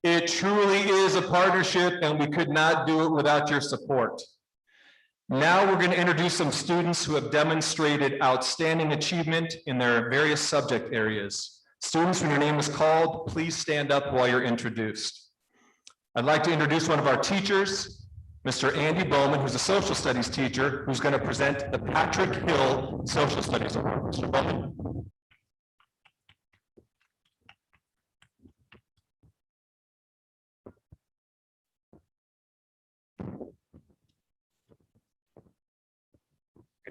It truly is a partnership, and we could not do it without your support. Now we're going to introduce some students who have demonstrated outstanding achievement in their various subject areas. Students, when your name is called, please stand up while you're introduced. I'd like to introduce one of our teachers, Mr. Andy Bowman, who's a social studies teacher, who's going to present the Patrick Hill Social Studies Award. Mr. Bowman.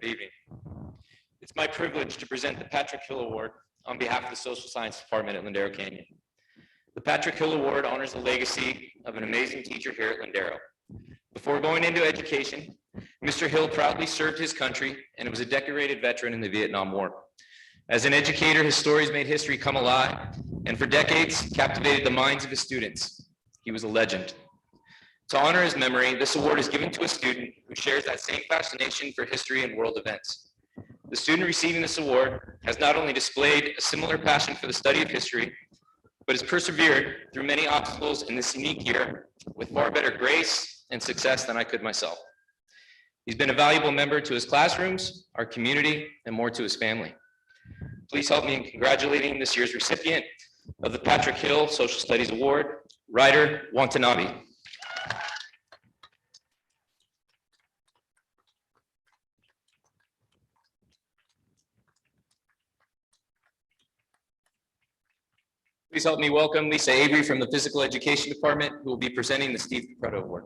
Good evening. It's my privilege to present the Patrick Hill Award on behalf of the Social Science Department at Lindero Canyon. The Patrick Hill Award honors the legacy of an amazing teacher here at Lindero. Before going into education, Mr. Hill proudly served his country and was a decorated veteran in the Vietnam War. As an educator, his stories made history come alive, and for decades captivated the minds of his students. He was a legend. To honor his memory, this award is given to a student who shares that same fascination for history and world events. The student receiving this award has not only displayed a similar passion for the study of history, but has persevered through many obstacles in this unique year with far better grace and success than I could myself. He's been a valuable member to his classrooms, our community, and more to his family. Please help me in congratulating this year's recipient of the Patrick Hill Social Studies Award, Ryder Watanabe. Please help me welcome Lisa Avery from the Physical Education Department, who will be presenting the Steve Capreto Award.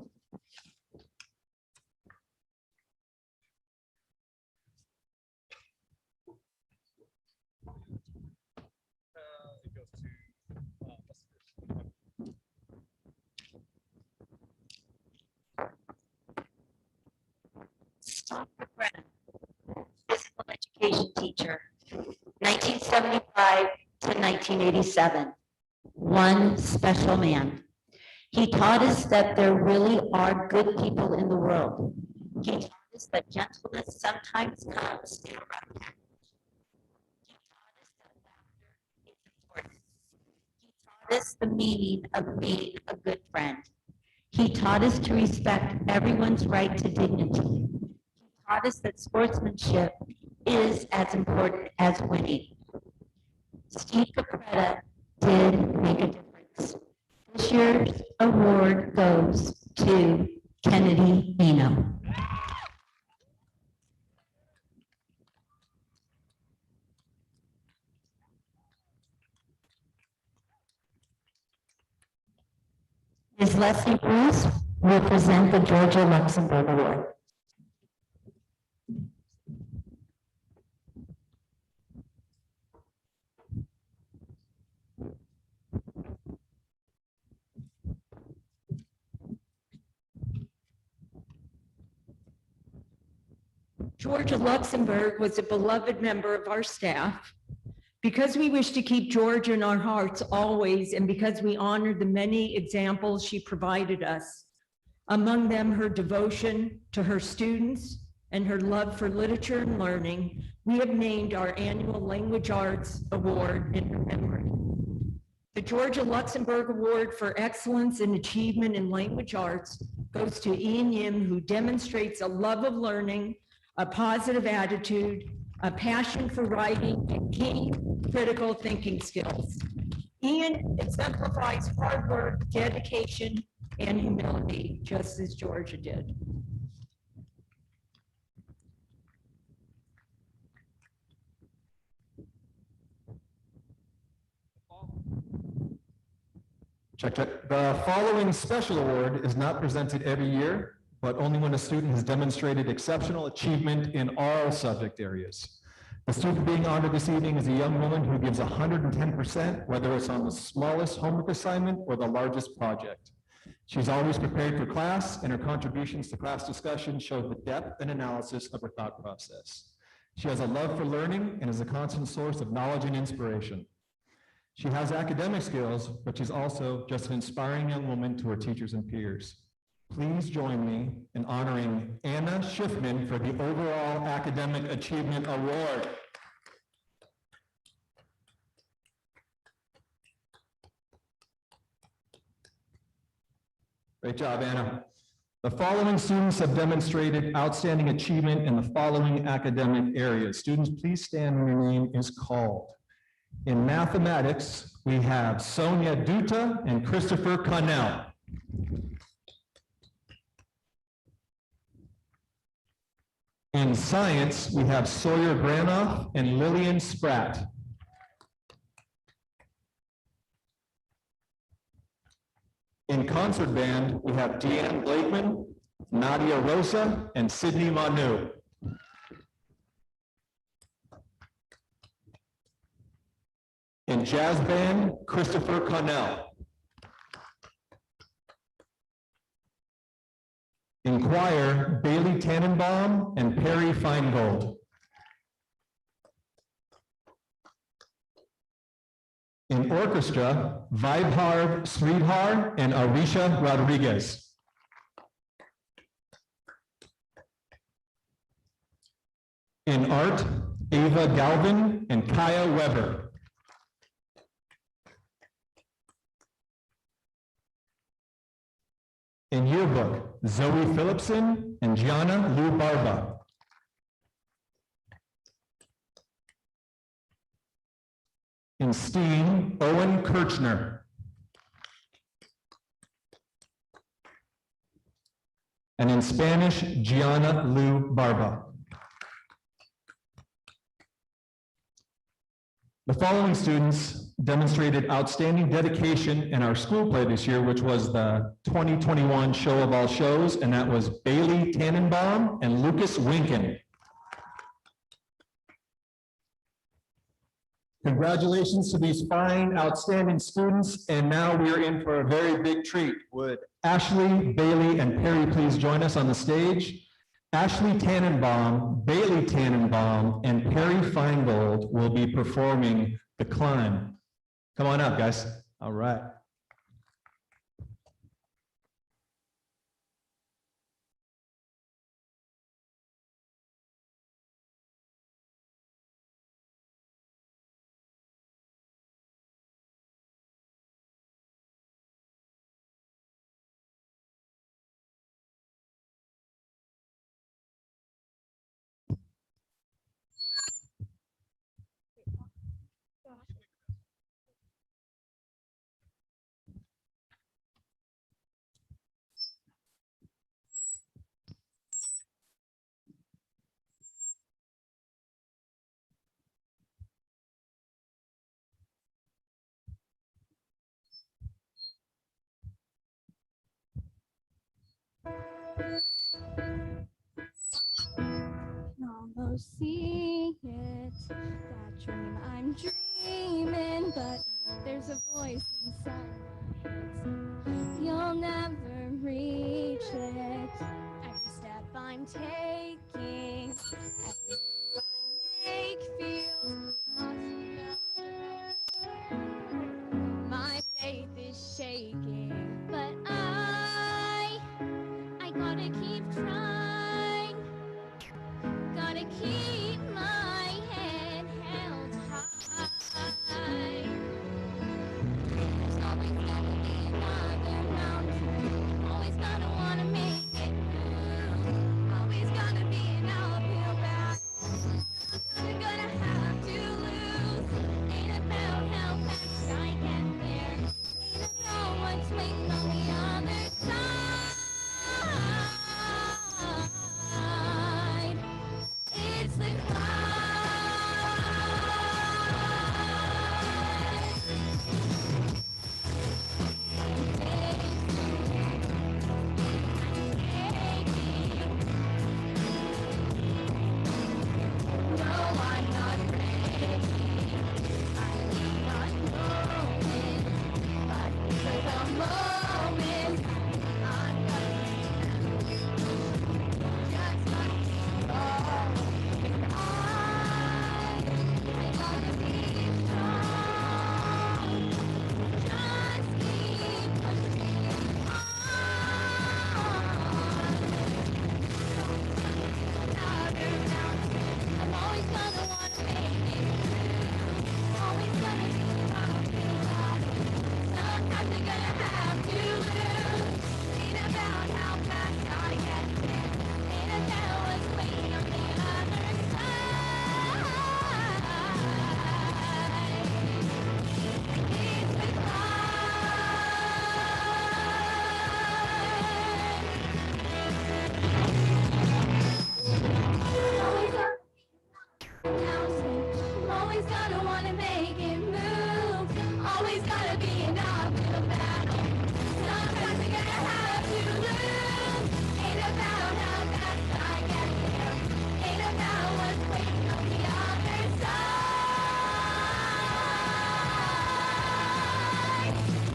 Steve Capreto, physical education teacher, 1975 to 1987. One special man. He taught us that there really are good people in the world. He taught us that gentleness sometimes comes in a rough package. He taught us that laughter is important. He taught us the meaning of being a good friend. He taught us to respect everyone's right to dignity. He taught us that sportsmanship is as important as winning. Steve Capreto did make a difference. This year's award goes to Kennedy Eno. Ms. Leslie Bruce will present the Georgia Luxembourg Award. Georgia Luxembourg was a beloved member of our staff. Because we wish to keep Georgia in our hearts always, and because we honor the many examples she provided us, among them her devotion to her students and her love for literature and learning, we have named our annual Language Arts Award in her memory. The Georgia Luxembourg Award for Excellence and Achievement in Language Arts goes to Ian Yim, who demonstrates a love of learning, a positive attitude, a passion for writing, and keen critical thinking skills. Ian exemplifies hard work, dedication, and humility, just as Georgia did. Check. The following special award is not presented every year, but only when a student has demonstrated exceptional achievement in all subject areas. The student being honored this evening is a young woman who gives 110%, whether it's on the smallest homework assignment or the largest project. She's always prepared for class, and her contributions to class discussion show the depth and analysis of her thought process. She has a love for learning and is a constant source of knowledge and inspiration. She has academic skills, but she's also just an inspiring young woman to her teachers and peers. Please join me in honoring Anna Schiffman for the Overall Academic Achievement Award. Great job, Anna. The following students have demonstrated outstanding achievement in the following academic areas. Students, please stand when your name is called. In mathematics, we have Sonia Duta and Christopher Connell. In science, we have Sawyer Granoff and Lillian Spratt. In concert band, we have Deanne Blakeman, Nadia Rosa, and Sydney Manu. In jazz band, Christopher Connell. In choir, Bailey Tannenbaum and Perry Feingold. In orchestra, Vaibhav Sridhar and Arisha Rodriguez. In art, Ava Galvin and Kaya Weber. In yearbook, Zoe Phillipson and Gianna Lou Barba. In STEAM, Owen Kirchner. And in Spanish, Gianna Lou Barba. The following students demonstrated outstanding dedication in our school play this year, which was the 2021 Show of All Shows, and that was Bailey Tannenbaum and Lucas Winken. Congratulations to these fine, outstanding students, and now we are in for a very big treat. Would Ashley, Bailey, and Perry please join us on the stage? Ashley Tannenbaum, Bailey Tannenbaum, and Perry Feingold will be performing The Climb. Come on up, guys. All right. Almost see it, that dream I'm dreaming, but there's a voice inside my head. You'll never reach it. Every step I'm taking, every move I make feels impossible. My faith is shaking, but I gotta keep trying. Gotta keep my head held high. There's always gonna be another mountain. Always gonna wanna make it through. Always gonna be an uphill battle. I'm gonna have gonna wanna make it move. Always gotta be an uphill battle. Sometimes you're gonna have to lose. Ain't about how fast I get there. Ain't about what's waiting on the other side. It's the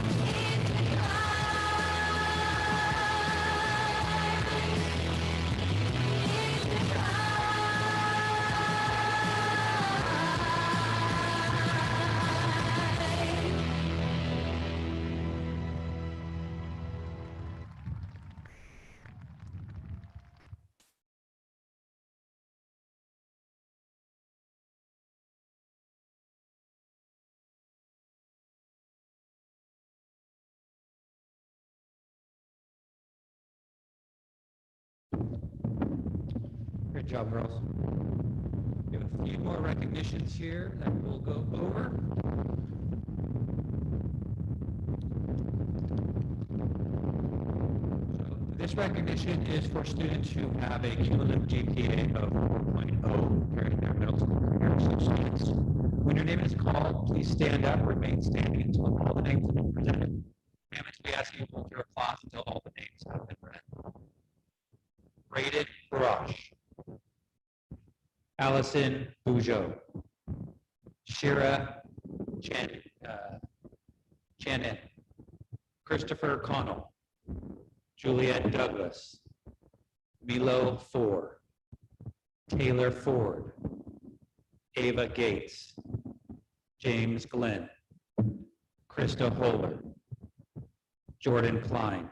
Great job, girls. We have a few more recognitions here that we'll go over. So this recognition is for students who have a cumulative GPA of 4.0 during their middle school career. So students, when your name is called, please stand up, remain standing until all the names have been presented. Parents, we ask you to hold your applause until all the names have been read. Rated Brush. Allison Bujo, Shira Chanin, Christopher Connell, Juliette Douglas, Milo Ford, Taylor Ford, Ava Gates, James Glenn, Krista Holler, Jordan Klein,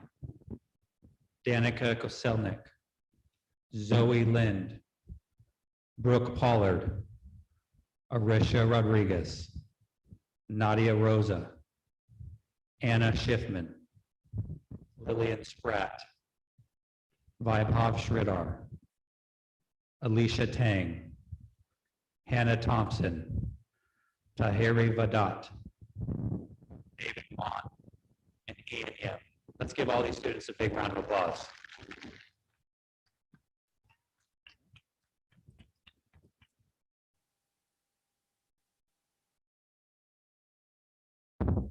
Danica Koselnik, Zoe Lind, Brooke Pollard, Arisha Rodriguez, Nadia Rosa, Anna Schiffman, Lillian Spratt, Vaibhav Shridhar, Alicia Tang, Hannah Thompson, Tahiri Vadat, David Wan, and Ian Yim. Let's give all these students a big round of applause.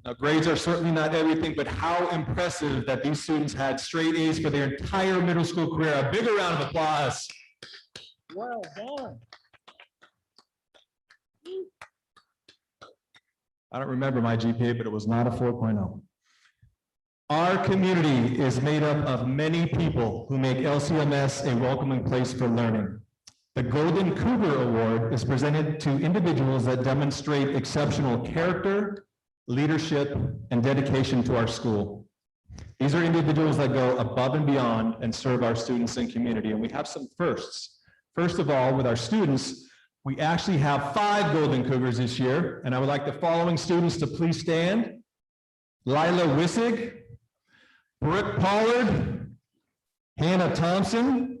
Now, grades are certainly not everything, but how impressive that these students had straight A's for their entire middle school career. A bigger round of applause. Well done. I don't remember my GPA, but it was not a 4.0. Our community is made up of many people who make LCMS a welcoming place for learning. The Golden Cougar Award is presented to individuals that demonstrate exceptional character, leadership, and dedication to our school. These are individuals that go above and beyond and serve our students and community, and we have some firsts. First of all, with our students, we actually have 5 Golden Cougars this year, and I would like the following students to please stand. Lila Wissig, Brooke Pollard, Hannah Thompson,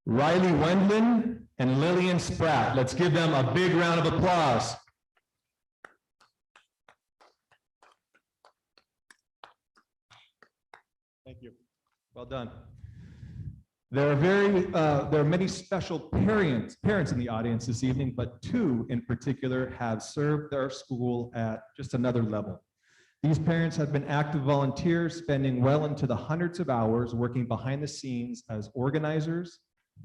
Riley Wendland, and Lillian Spratt. Let's give them a big round of applause. Thank you. Well done. There are many special parents in the audience this evening, but 2 in particular have served our school at just another level. These parents have been active volunteers, spending well into the hundreds of hours working behind the scenes as organizers,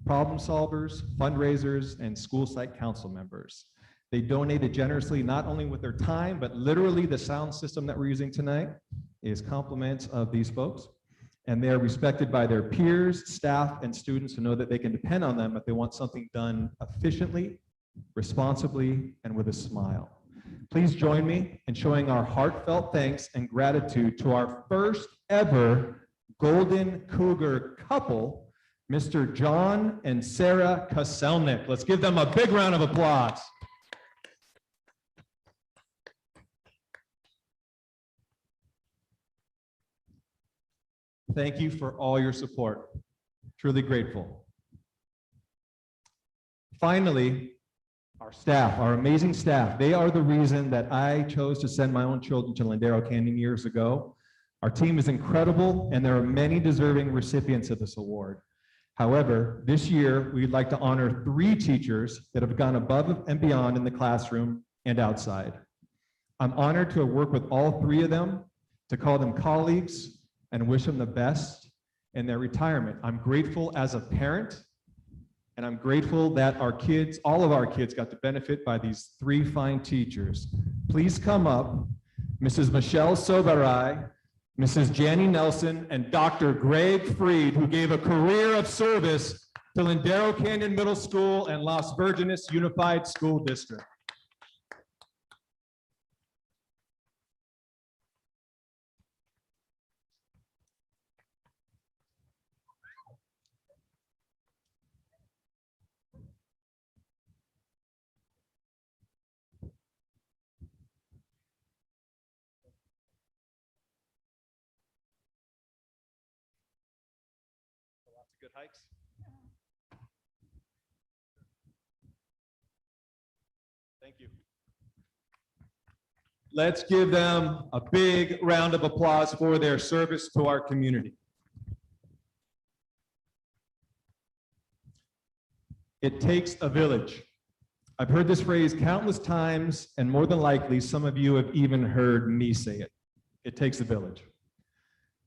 problem solvers, fundraisers, and school site council members. They donated generously, not only with their time, but literally the sound system that we're using tonight is compliments of these folks. And they are respected by their peers, staff, and students who know that they can depend on them if they want something done efficiently, responsibly, and with a smile. Please join me in showing our heartfelt thanks and gratitude to our first ever Golden Cougar couple, Mr. John and Sarah Koselnik. Let's give them a big round of applause. Thank you for all your support. Truly grateful. Finally, our staff, our amazing staff, they are the reason that I chose to send my own children to Lindero Canyon years ago. Our team is incredible, and there are many deserving recipients of this award. However, this year, we'd like to honor 3 teachers that have gone above and beyond in the classroom and outside. I'm honored to have worked with all three of them, to call them colleagues and wish them the best in their retirement. I'm grateful as a parent, and I'm grateful that our kids, all of our kids, got to benefit by these three fine teachers. Please come up, Mrs. Michelle Soberai, Mrs. Janny Nelson, and Dr. Greg Freed, who gave a career of service to Lindero Canyon Middle School and Las Virgenes Unified School District. Lots of good hikes. Thank you. Let's give them a big round of applause for their service to our community. It takes a village. I've heard this phrase countless times, and more than likely, some of you have even heard me say it. It takes a village.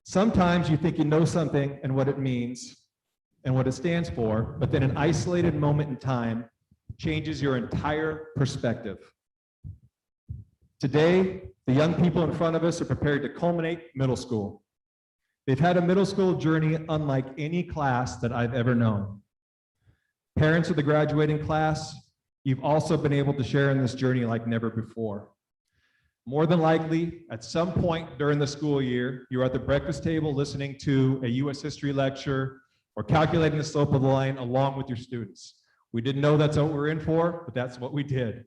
Sometimes you think you know something and what it means and what it stands for, but then an isolated moment in time changes your entire perspective. Today, the young people in front of us are prepared to culminate middle school. They've had a middle school journey unlike any class that I've ever known. Parents of the graduating class, you've also been able to share in this journey like never before. More than likely, at some point during the school year, you're at the breakfast table listening to a US history lecture or calculating the slope of the line along with your students. We didn't know that's what we were in for, but that's what we did.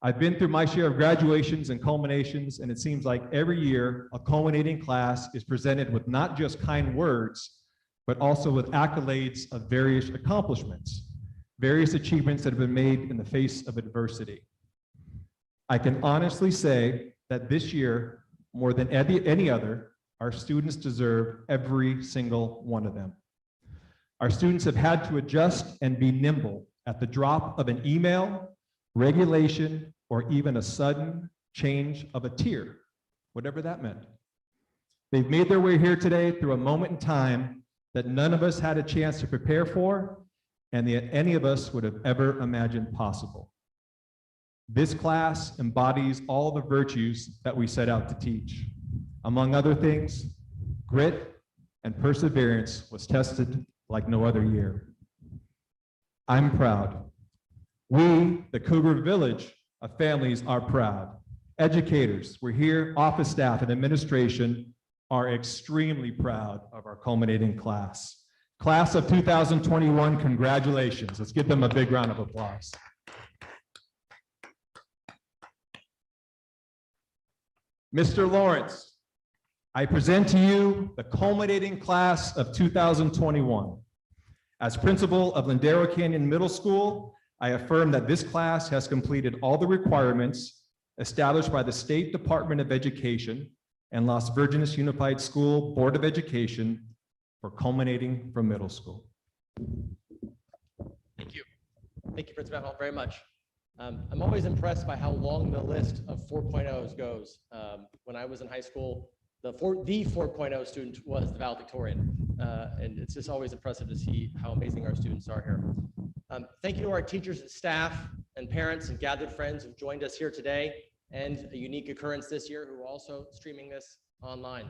I've been through my share of graduations and culminations, and it seems like every year a culminating class is presented with not just kind words, but also with accolades of various accomplishments, various achievements that have been made in the face of adversity. I can honestly say that this year, more than any other, our students deserve every single one of them. Our students have had to adjust and be nimble at the drop of an email, regulation, or even a sudden change of a tier, whatever that meant. They've made their way here today through a moment in time that none of us had a chance to prepare for, and that any of us would have ever imagined possible. This class embodies all the virtues that we set out to teach. Among other things, grit and perseverance was tested like no other year. I'm proud. We, the Cougar Village of families, are proud. Educators, we're here, office staff and administration are extremely proud of our culminating class. Class of 2021, congratulations. Let's give them a big round of applause. Mr. Lawrence, I present to you the culminating class of 2021. As principal of Lindero Canyon Middle School, I affirm that this class has completed all the requirements established by the State Department of Education and Las Virgenes Unified School Board of Education for culminating from middle school. Thank you. Thank you, Principal Hall, very much. I'm always impressed by how long the list of 4.0s goes. When I was in high school, the 4.0 student was the valedictorian. And it's just always impressive to see how amazing our students are here. Thank you to our teachers and staff and parents and gathered friends who've joined us here today, and a unique occurrence this year who are also streaming this online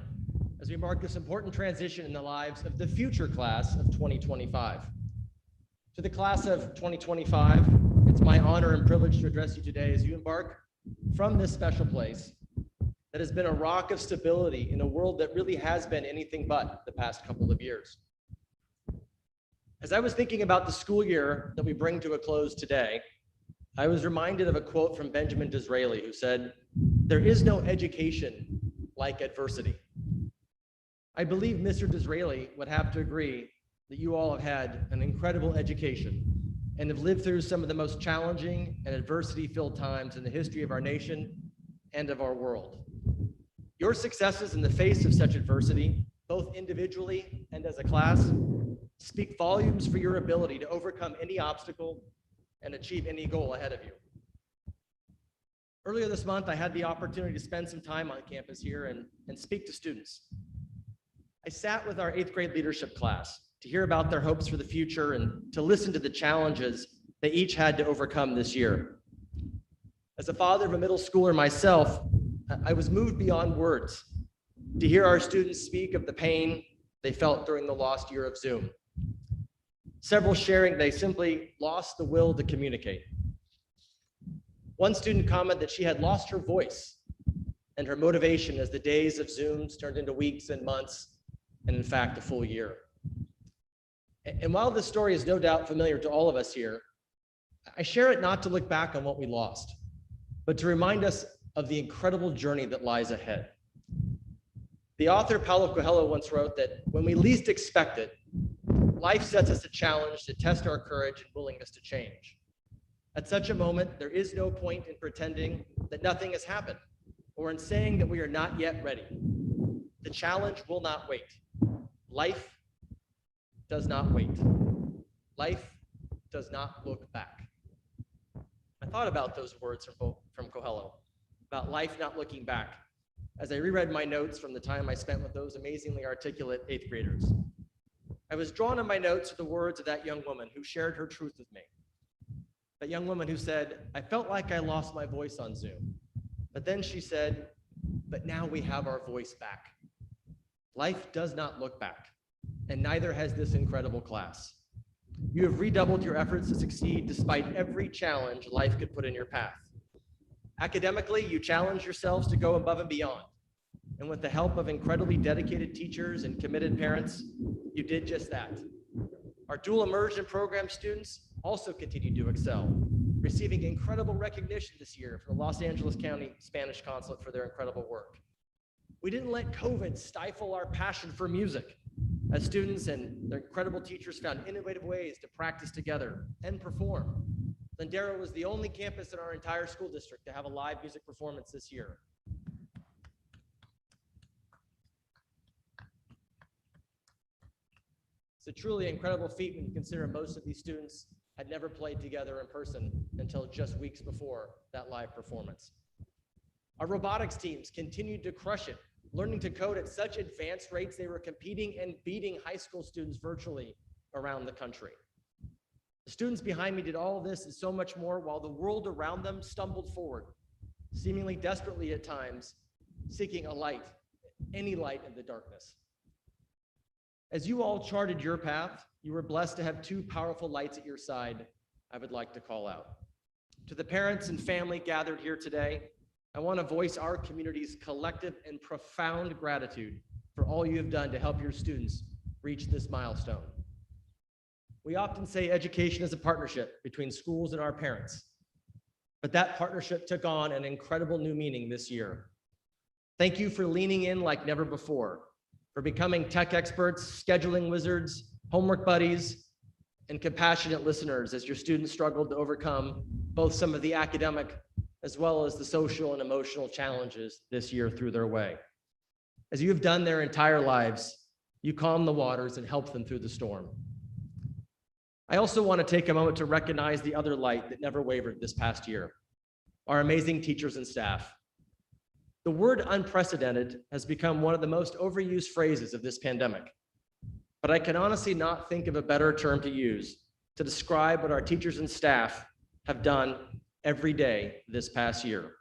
as we mark this important transition in the lives of the future class of 2025. To the class of 2025, it's my honor and privilege to address you today as you embark from this special place that has been a rock of stability in a world that really has been anything but the past couple of years. As I was thinking about the school year that we bring to a close today, I was reminded of a quote from Benjamin Disraeli, who said, "There is no education like adversity." I believe Mr. Disraeli would have to agree that you all have had an incredible education and have lived through some of the most challenging and adversity-filled times in the history of our nation and of our world. Your successes in the face of such adversity, both individually and as a class, speak volumes for your ability to overcome any obstacle and achieve any goal ahead of you. Earlier this month, I had the opportunity to spend some time on campus here and speak to students. I sat with our 8th grade leadership class to hear about their hopes for the future and to listen to the challenges they each had to overcome this year. As a father of a middle schooler myself, I was moved beyond words to hear our students speak of the pain they felt during the lost year of Zoom. Several sharing they simply lost the will to communicate. One student commented that she had lost her voice and her motivation as the days of Zooms turned into weeks and months, and in fact, a full year. And while this story is no doubt familiar to all of us here, I share it not to look back on what we lost, but to remind us of the incredible journey that lies ahead. The author Paulo Coelho once wrote that when we least expect it, life sets us a challenge to test our courage and willingness to change. At such a moment, there is no point in pretending that nothing has happened or in saying that we are not yet ready. The challenge will not wait. Life does not wait. Life does not look back. I thought about those words from Coelho, about life not looking back, as I reread my notes from the time I spent with those amazingly articulate 8th graders. I was drawn in my notes to the words of that young woman who shared her truth with me. That young woman who said, I felt like I lost my voice on Zoom. But then she said, but now we have our voice back. Life does not look back, and neither has this incredible class. You have redoubled your efforts to succeed despite every challenge life could put in your path. Academically, you challenge yourselves to go above and beyond. And with the help of incredibly dedicated teachers and committed parents, you did just that. Our dual immersion program students also continue to excel, receiving incredible recognition this year from the Los Angeles County Spanish Consulate for their incredible work. We didn't let COVID stifle our passion for music, as students and their incredible teachers found innovative ways to practice together and perform. Lindero was the only campus in our entire school district to have a live music performance this year. It's a truly incredible feat when you consider most of these students had never played together in person until just weeks before that live performance. Our robotics teams continued to crush it, learning to code at such advanced rates they were competing and beating high school students virtually around the country. The students behind me did all of this and so much more while the world around them stumbled forward, seemingly desperately at times, seeking a light, any light in the darkness. As you all charted your path, you were blessed to have two powerful lights at your side I would like to call out. To the parents and family gathered here today, I want to voice our community's collective and profound gratitude for all you have done to help your students reach this milestone. We often say education is a partnership between schools and our parents, but that partnership took on an incredible new meaning this year. Thank you for leaning in like never before, for becoming tech experts, scheduling wizards, homework buddies, and compassionate listeners as your students struggled to overcome both some of the academic as well as the social and emotional challenges this year threw their way. As you have done their entire lives, you calm the waters and help them through the storm. I also want to take a moment to recognize the other light that never wavered this past year, our amazing teachers and staff. The word unprecedented has become one of the most overused phrases of this pandemic, but I can honestly not think of a better term to use to describe what our teachers and staff have done every day this past year.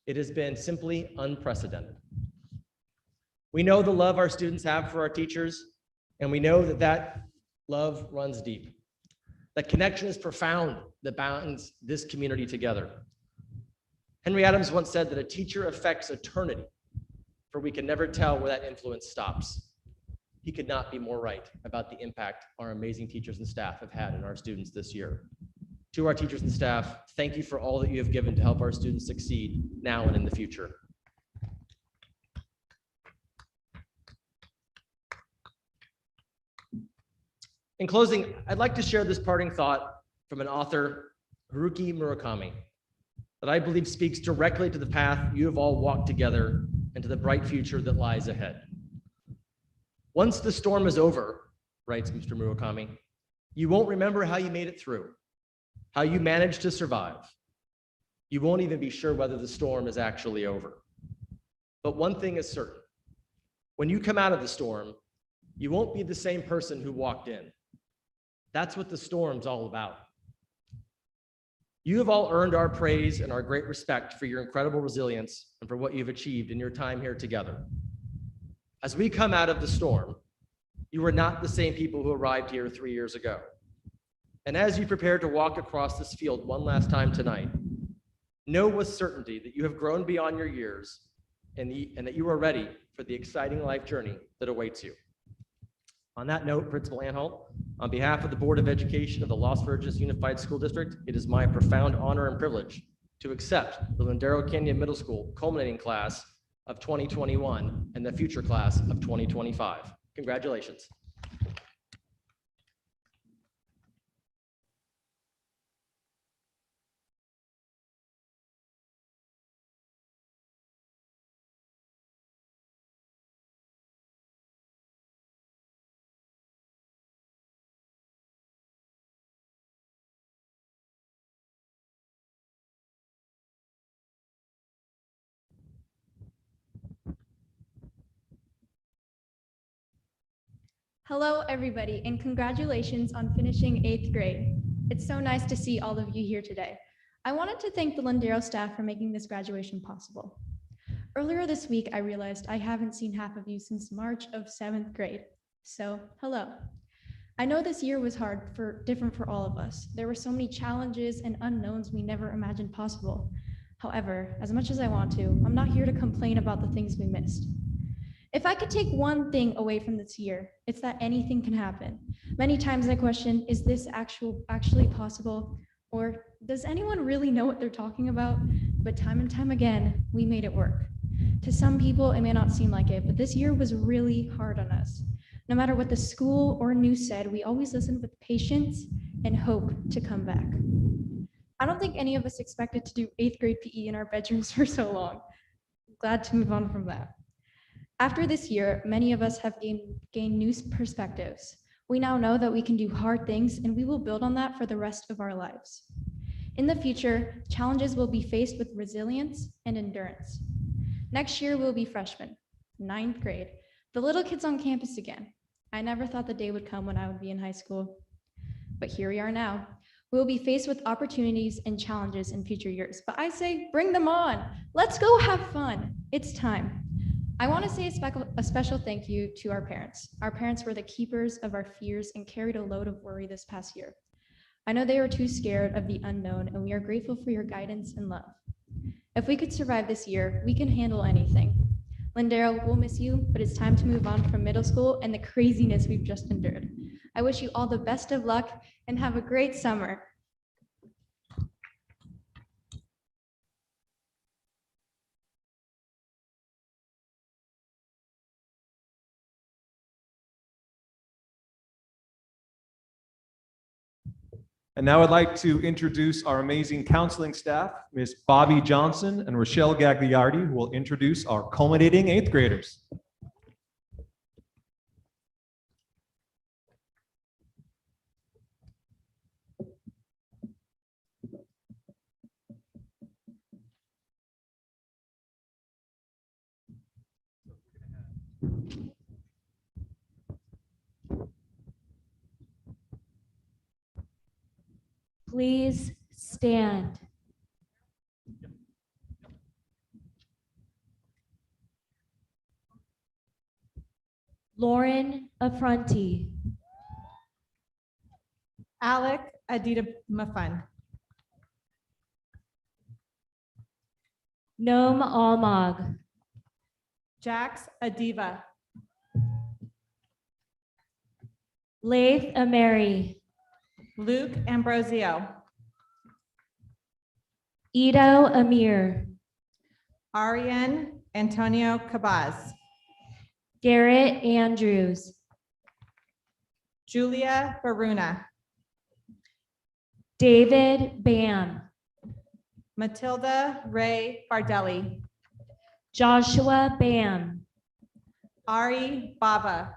It has been simply unprecedented. We know the love our students have for our teachers, and we know that that love runs deep. That connection is profound that binds this community together. Henry Adams once said that a teacher affects eternity, for we can never tell where that influence stops. He could not be more right about the impact our amazing teachers and staff have had in our students this year. To our teachers and staff, thank you for all that you have given to help our students succeed now and in the future. In closing, I'd like to share this parting thought from an author, Haruki Murakami, that I believe speaks directly to the path you have all walked together and to the bright future that lies ahead. Once the storm is over, writes Mr. Murakami, you won't remember how you made it through, how you managed to survive. You won't even be sure whether the storm is actually over. But one thing is certain. When you come out of the storm, you won't be the same person who walked in. That's what the storm's all about. You have all earned our praise and our great respect for your incredible resilience and for what you've achieved in your time here together. As we come out of the storm, you are not the same people who arrived here 3 years ago. And as you prepare to walk across this field one last time tonight, know with certainty that you have grown beyond your years and that you are ready for the exciting life journey that awaits you. On that note, Principal Anhalt, on behalf of the Board of Education of the Las Virgenes Unified School District, it is my profound honor and privilege to accept the Lindero Canyon Middle School culminating class of 2021 and the future class of 2025. Congratulations. Hello, everybody, and congratulations on finishing 8th grade. It's so nice to see all of you here today. I wanted to thank the Lindero staff for making this graduation possible. Earlier this week, I realized I haven't seen half of you since March of 7th grade. So, hello. I know this year was different for all of us. There were so many challenges and unknowns we never imagined possible. However, as much as I want to, I'm not here to complain about the things we missed. If I could take one thing away from this year, it's that anything can happen. Many times I question, is this actually possible? Or does anyone really know what they're talking about? But time and time again, we made it work. To some people, it may not seem like it, but this year was really hard on us. No matter what the school or news said, we always listened with patience and hope to come back. I don't think any of us expected to do 8th grade PE in our bedrooms for so long. Glad to move on from that. After this year, many of us have gained new perspectives. We now know that we can do hard things, and we will build on that for the rest of our lives. In the future, challenges will be faced with resilience and endurance. Next year, we'll be freshmen, 9th grade, the little kids on campus again. I never thought the day would come when I would be in high school, but here we are now. We'll be faced with opportunities and challenges in future years, but I say, bring them on. Let's go have fun. It's time. I want to say a special thank you to our parents. Our parents were the keepers of our fears and carried a load of worry this past year. I know they were too scared of the unknown, and we are grateful for your guidance and love. If we could survive this year, we can handle anything. Lindero, we'll miss you, but it's time to move on from middle school and the craziness we've just endured. I wish you all the best of luck and have a great summer. And now I'd like to introduce our amazing counseling staff, Ms. Bobby Johnson and Rochelle Gagliardi, who will introduce our culminating 8th graders. Please stand. Lauren Affronti. Alec Adida Mafun. Noam Almog. Jax Adiva. Laith Ameri. Luke Ambrosio. Ido Amir. Ariane Antonio Cabaz. Garrett Andrews. Julia Baruna. David Bam. Matilda Ray Bardelli. Joshua Bam. Ari Bava.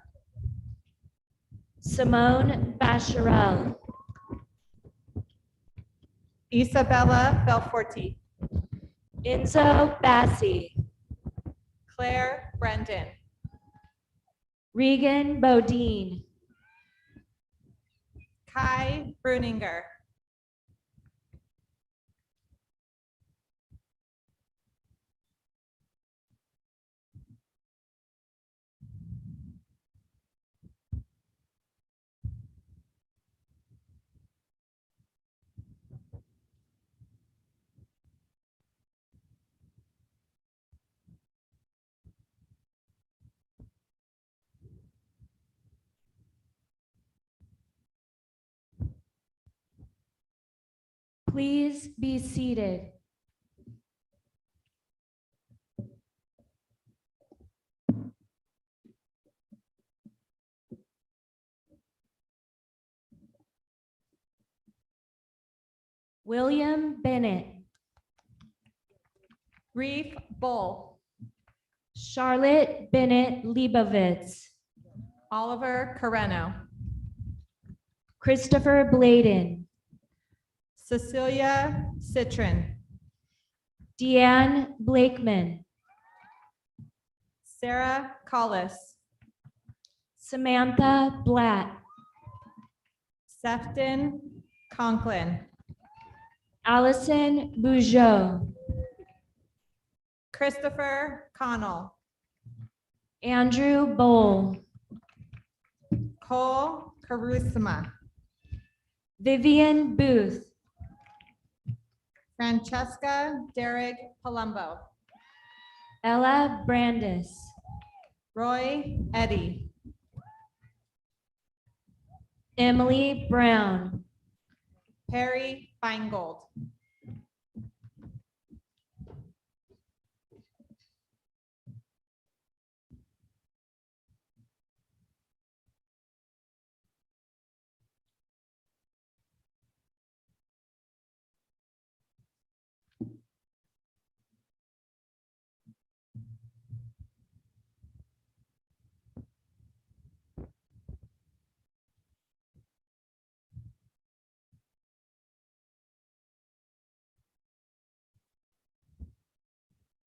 Simone Bacharel. Isabella Belforti. Enzo Bassi, Claire Brendan, Regan Bodine, Kai Bruninger, please be seated. William Bennett, Reef Bull, Charlotte Bennett Leibovitz, Oliver Carreno, Christopher Bladen, Cecilia Citron, Deanne Blakeman, Sarah Collis, Samantha Blatt, Sefton Conklin, Allison Bougeot, Christopher Connell, Andrew Bowl, Cole Karusima, Vivian Booth, Francesca Derrick Palumbo, Ella Brandis, Roy Eddy, Emily Brown, Perry Feingold,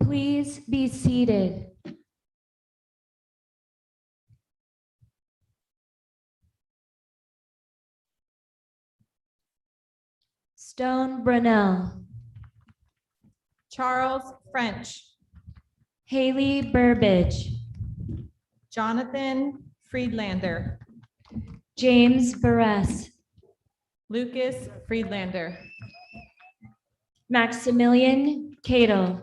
please be seated. Stone Brunel, Charles French, Haley Burbidge, Jonathan Friedlander, James Barres, Lucas Friedlander, Maximilian Cato,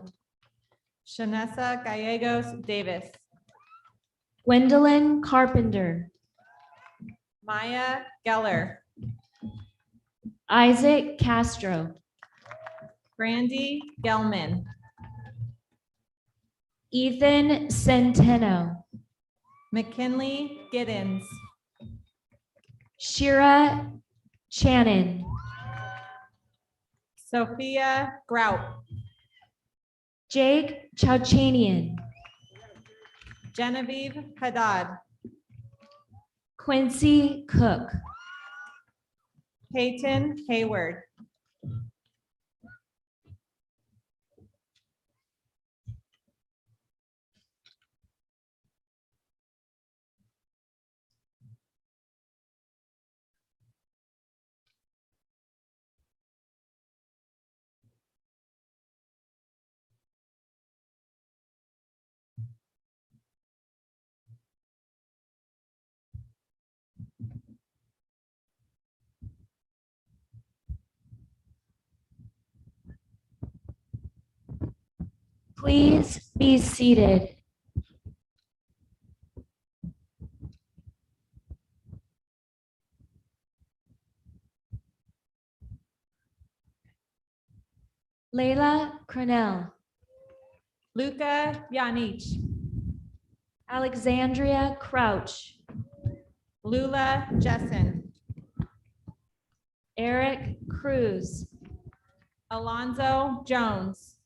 Shanessa Gallegos Davis, Gwendolyn Carpenter, Maya Geller, Isaac Castro, Brandy Gelman, Ethan Centeno, McKinley Giddens, Shira Shannon, Sophia Grout, Jake Chowchanian, Genevieve Haddad, Quincy Cook, Peyton Hayward, please be seated. Layla Cronell, Luca Yanich, Alexandria Crouch, Lula Jessen, Eric Cruz, Alonzo Jones,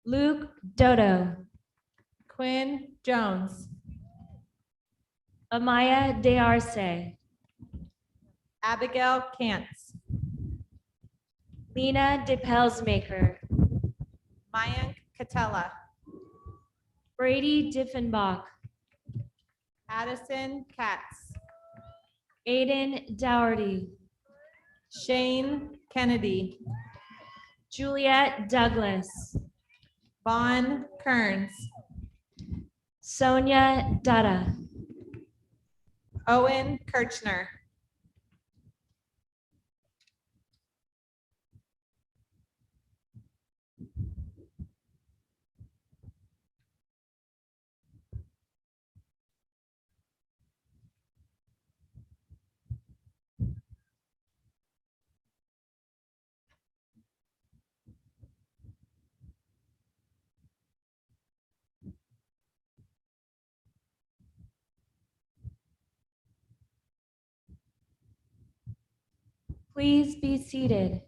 Luke Dodo, Quinn Jones, Amaya DeArce, Abigail Kantz, Lena DePelsmaker, Mayank Catella, Brady Diffenbach, Addison Katz, Aiden Dougherty, Shane Kennedy, Juliet Douglas, Vaughn Kearns, Sonia Dutta, Owen Kirchner, please be seated.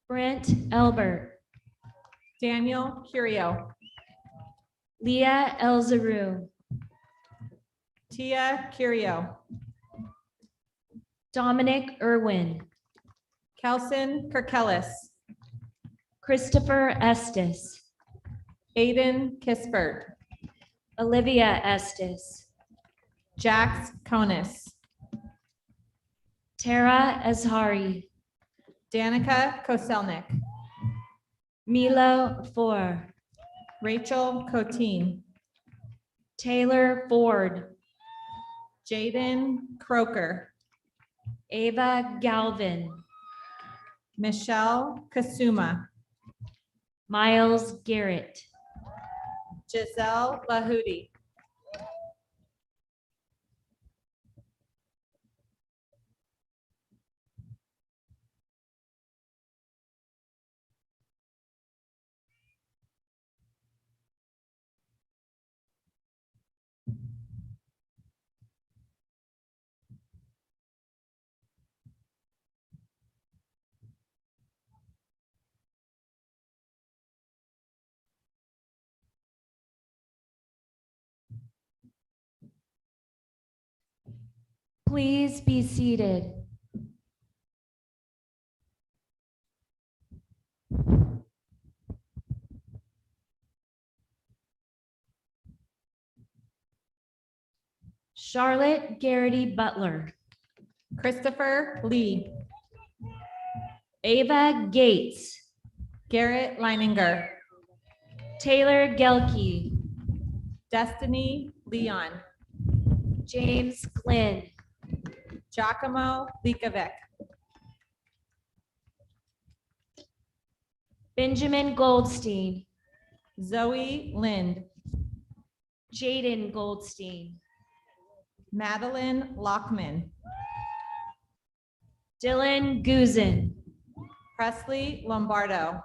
Brent Elbert, Daniel Curio, Leah Elzaru, Tia Curio, Dominic Irwin, Kelson Kirkellis, Christopher Estes, Aiden Kispert, Olivia Estes, Jax Konis, Tara Azhari, Danica Koselnik, Milo Four, Rachel Coteen, Taylor Ford, Jaden Croker, Ava Galvin, Michelle Kasuma, Miles Garrett, Giselle Lahudi, please be seated. Charlotte Garrity Butler, Christopher Lee, Ava Gates, Garrett Leininger, Taylor Gelke, Destiny Leon, James Glenn, Giacomo Likovic, Benjamin Goldstein, Zoe Lind, Jaden Goldstein, Madeline Lockman, Dylan Guzin, Presley Lombardo,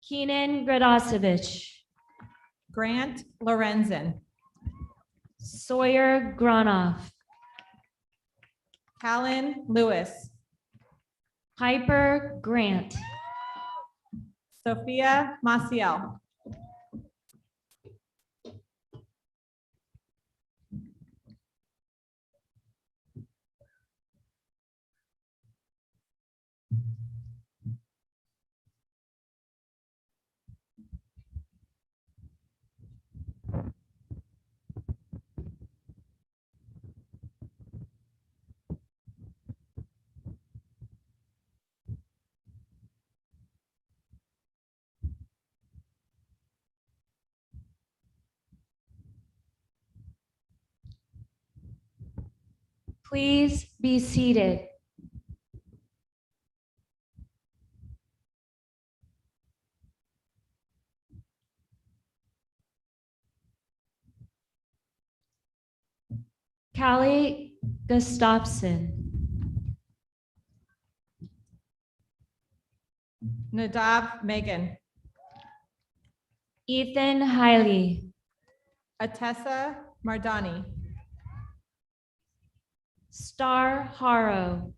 Keenan Gradosevich, Grant Lorenzen, Sawyer Gronoff, Callan Lewis, Piper Grant, Sophia Maciel, please be seated. Callie Gustafson, Nadav Megan, Ethan Hiley, Atessa Mardani, Star Haro,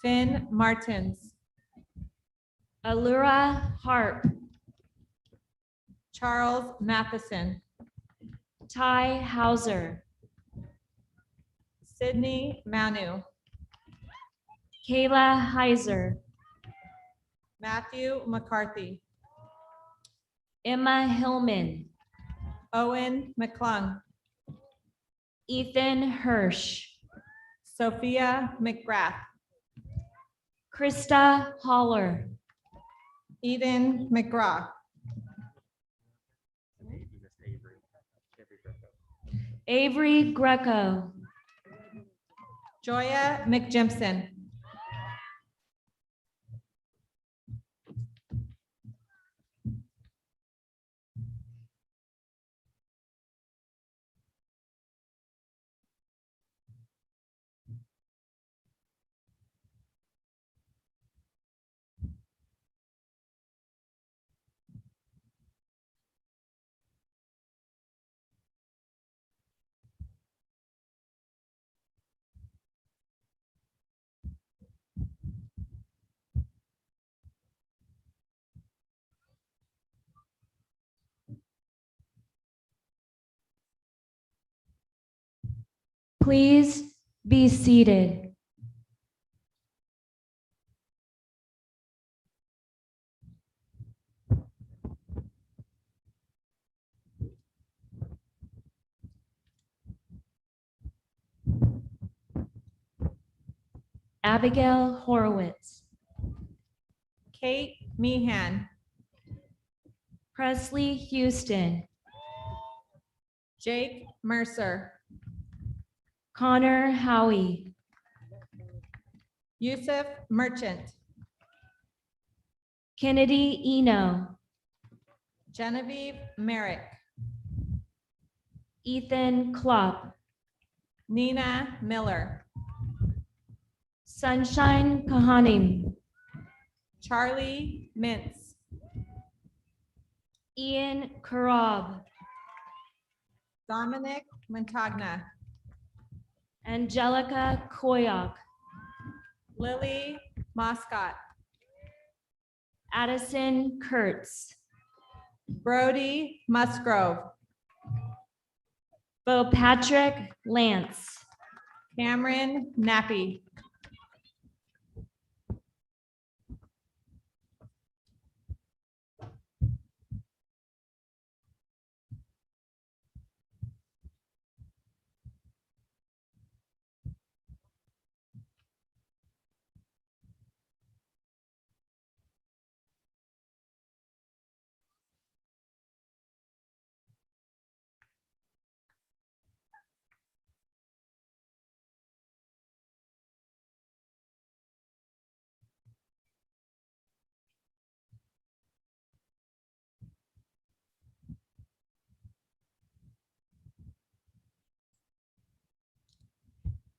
Finn Martins, Allura Harp, Charles Matheson, Ty Hauser, Sydney Manu, Kayla Heiser, Matthew McCarthy, Emma Hillman, Owen McClung, Ethan Hirsch, Sophia McGrath, Krista Holler, Eden McGraw, Avery Greco, Joya McJimson, please be seated. Abigail Horowitz, Kate Meehan, Presley Houston, Jake Mercer, Connor Howie, Yusuf Merchant, Kennedy Eno, Genevieve Merrick, Ethan Klopp, Nina Miller, Sunshine Kahanim, Charlie Mintz, Ian Karab, Dominic Montagna, Angelica Koyak, Lily Moscott, Addison Kurtz, Brody Musgrove, Bo Patrick Lance, Cameron Nappy,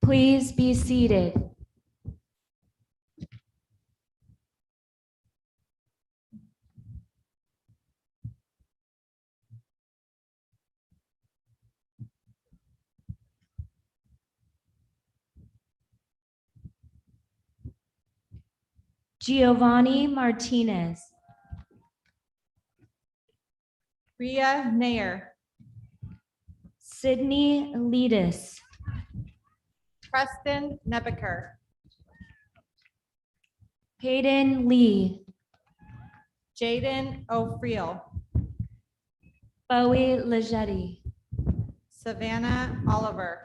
please be seated. Giovanni Martinez, Ria Nair, Sydney Letus, Preston Nebeker, Hayden Lee, Jaden O'Friel, Bowie Leggetti, Savannah Oliver,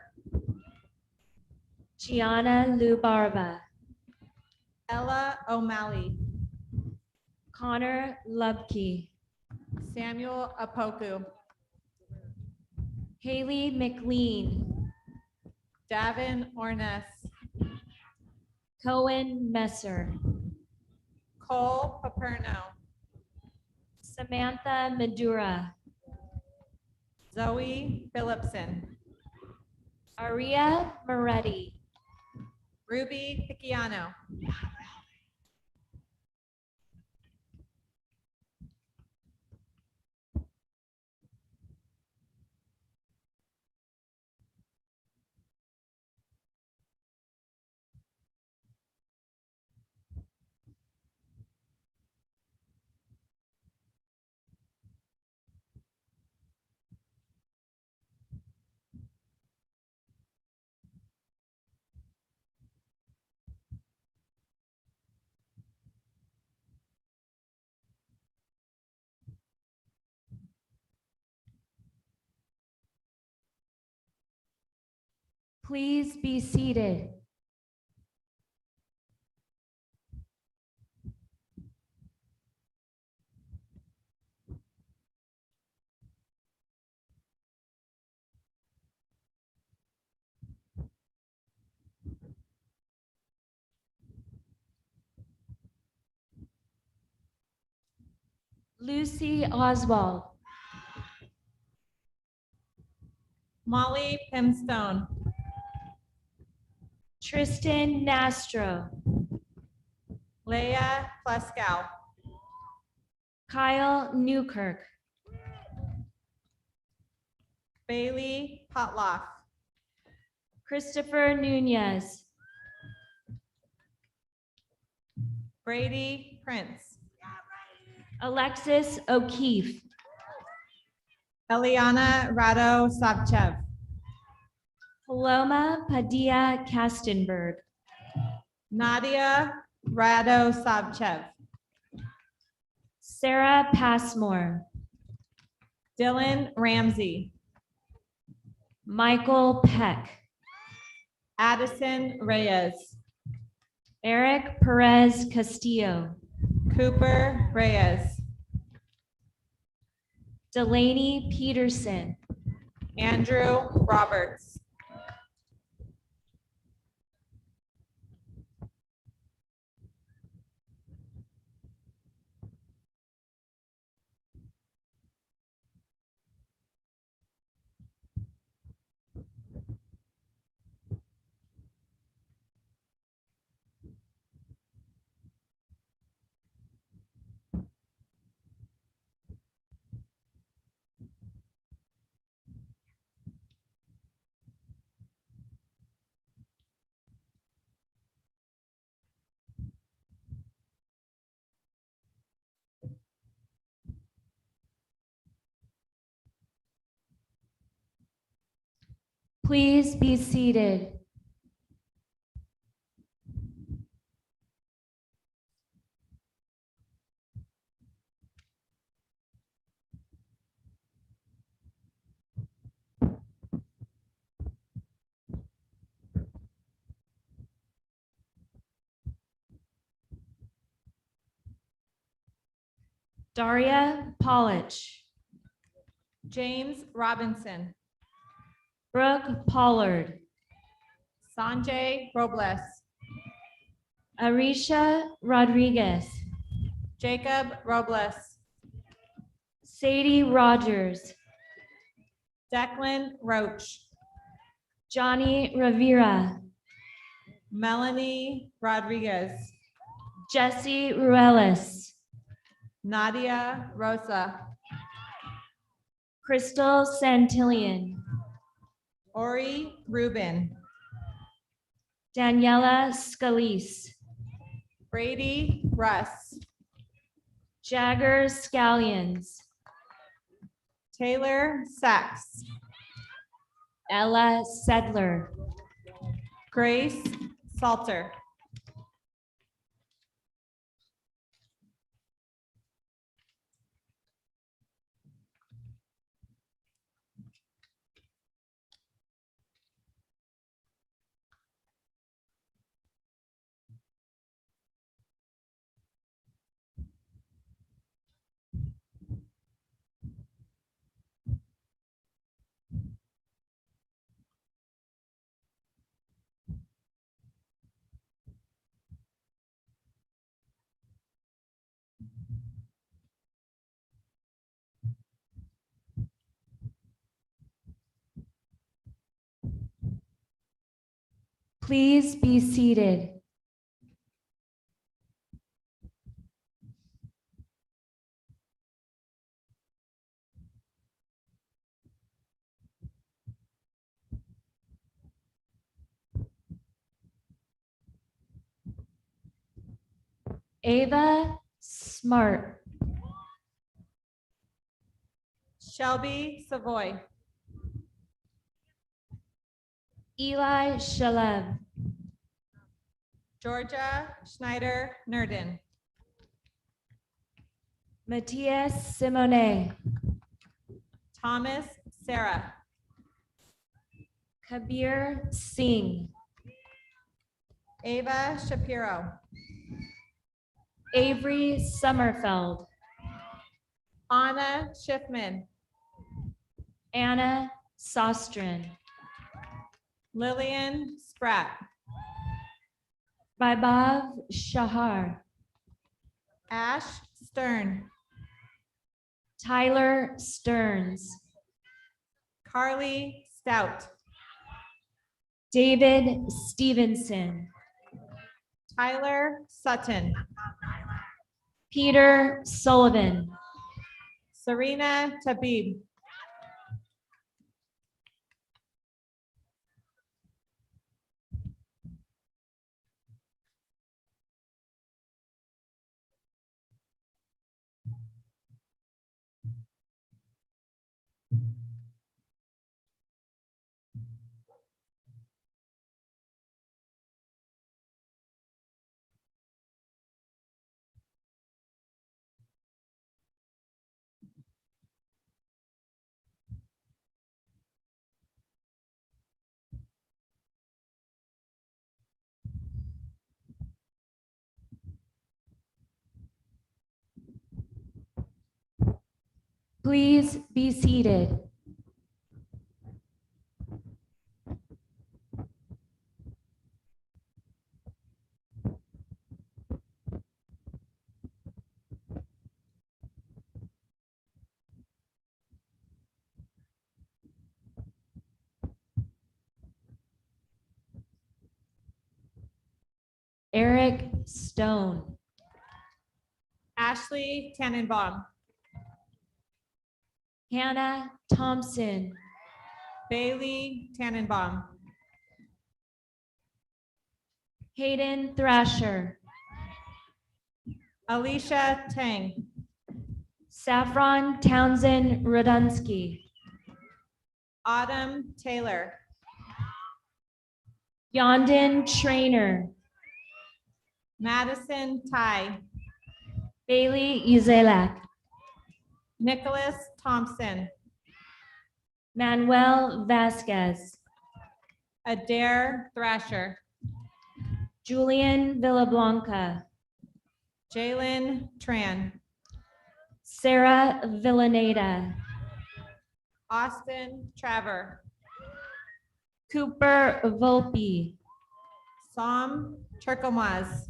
Gianna Lubarba, Ella O'Malley, Connor Lubke, Samuel Apoku, Haley McLean, Davin Ornes, Cohen Messer, Cole Paperno, Samantha Madura, Zoe Phillipson, Aria Moretti, Ruby Picciano, Please be seated. Lucy Oswald, Molly Pimstone, Tristan Nastro, Leah Pleskow, Kyle Newkirk, Bailey Potloff, Christopher Nunez, Brady Prince, Alexis O'Keefe, Eliana Rado Savchev, Paloma Padilla Kastenberg, Nadia Rado Savchev, Sarah Passmore, Dylan Ramsey, Michael Peck, Addison Reyes, Eric Perez Castillo, Cooper Reyes, Delaney Peterson, Andrew Roberts, please be seated. Daria Pollich, James Robinson, Brooke Pollard, Sanjay Robles, Arisha Rodriguez, Jacob Robles, Sadie Rogers, Declan Roach, Johnny Rivera, Melanie Rodriguez, Jesse Ruelas, Nadia Rosa, Crystal Santillan, Ori Rubin, Daniela Scalise, Brady Russ, Jagger Scallions, Taylor Sachs, Ella Sedler, Grace Salter, please be seated. Ava Smart, Shelby Savoy, Eli Shalev, Georgia Schneider Nerdin, Matthias Simone, Thomas Sarah, Kabir Singh, Ava Shapiro, Avery Sommerfeld, Anna Schiffman, Anna Sostrin, Lillian Spratt, Vaibhav Shahar, Ash Stern, Tyler Stearns, Carly Stout, David Stevenson, Tyler Sutton, Peter Sullivan, Serena Tabib, please be seated. Eric Stone, Ashley Tannenbaum, Hannah Thompson, Bailey Tannenbaum, Hayden Thrasher, Alicia Tang, Saffron Townsend Radunsky, Autumn Taylor, Yondon Trainer, Madison Tai, Bailey Uzelak, Nicholas Thompson, Manuel Vasquez, Adair Thrasher, Julian Villablanca, Jalen Tran, Sarah Villaneda, Austin Traver, Cooper Volpe, Sam Turkomaz,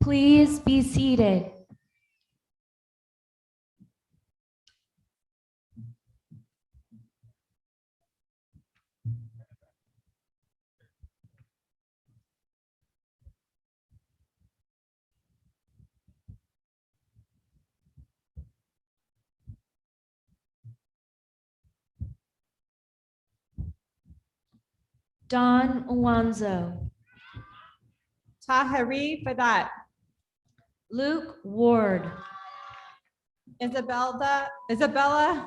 please be seated. Don Alonzo, Tahiri Fadat, Luke Ward, Isabella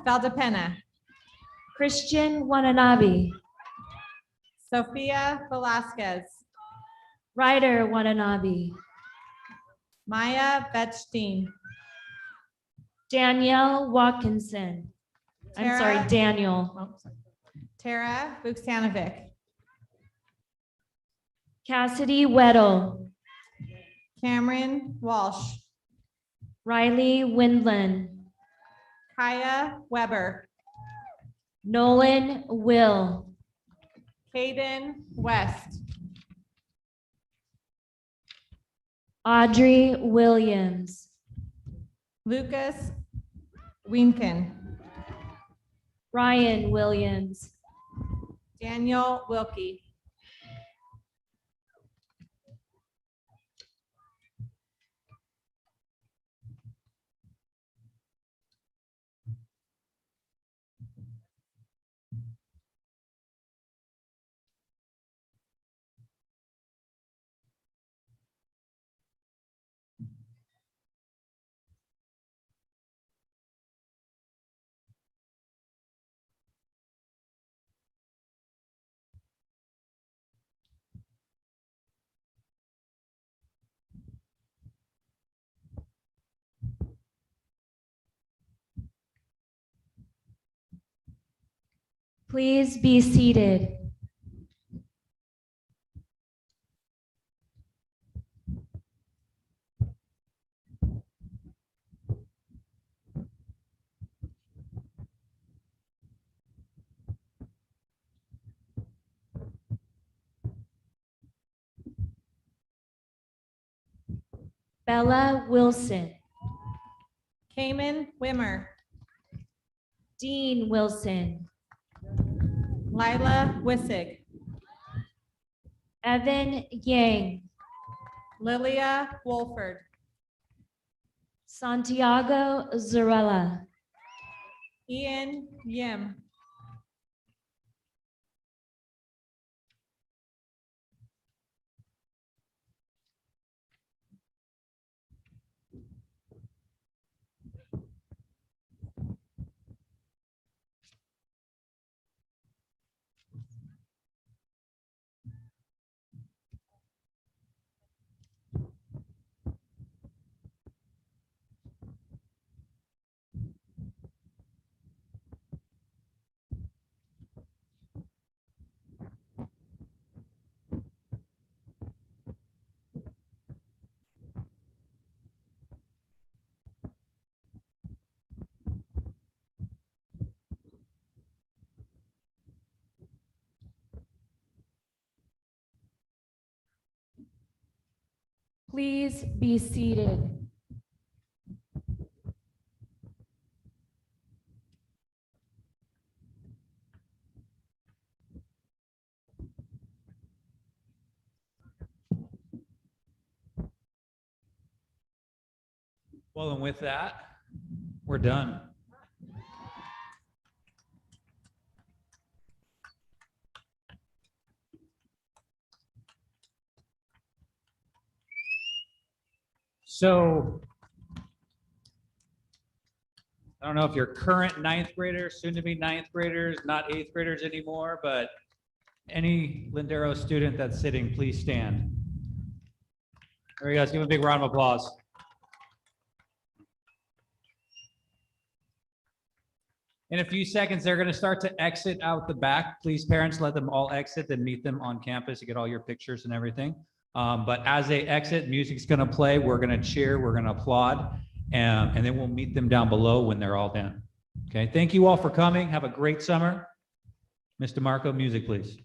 Valdepena, Christian Watanabe, Sophia Velasquez, Ryder Watanabe, Maya Betstein, Danielle Watkinson. I'm sorry, Tara- Daniel. Tara Vuksanovic, Cassidy Weddle, Cameron Walsh, Riley Windland, Kaya Weber, Nolan Will, Caden West, Audrey Williams, Lucas Wienken, Ryan Williams, Daniel Wilkie, Please be seated. Bella Wilson, Cayman Wimmer, Dean Wilson, Lila Wissig, Evan Yang, Lilia Wolford, Santiago Zarella, Ian Yim, please be seated. Well, and with that, we're done. So I don't know if you're current ninth graders, soon to be ninth graders, not eighth graders anymore, but any Lindero student that's sitting, please stand. There we go. Let's give a big round of applause. In a few seconds, they're going to start to exit out the back. Please, parents, let them all exit, then meet them on campus to get all your pictures and everything. But as they exit, music's going to play. We're going to cheer. We're going to applaud. And then we'll meet them down below when they're all done. Okay. Thank you all for coming. Have a great summer. Mr. Marco, music, please.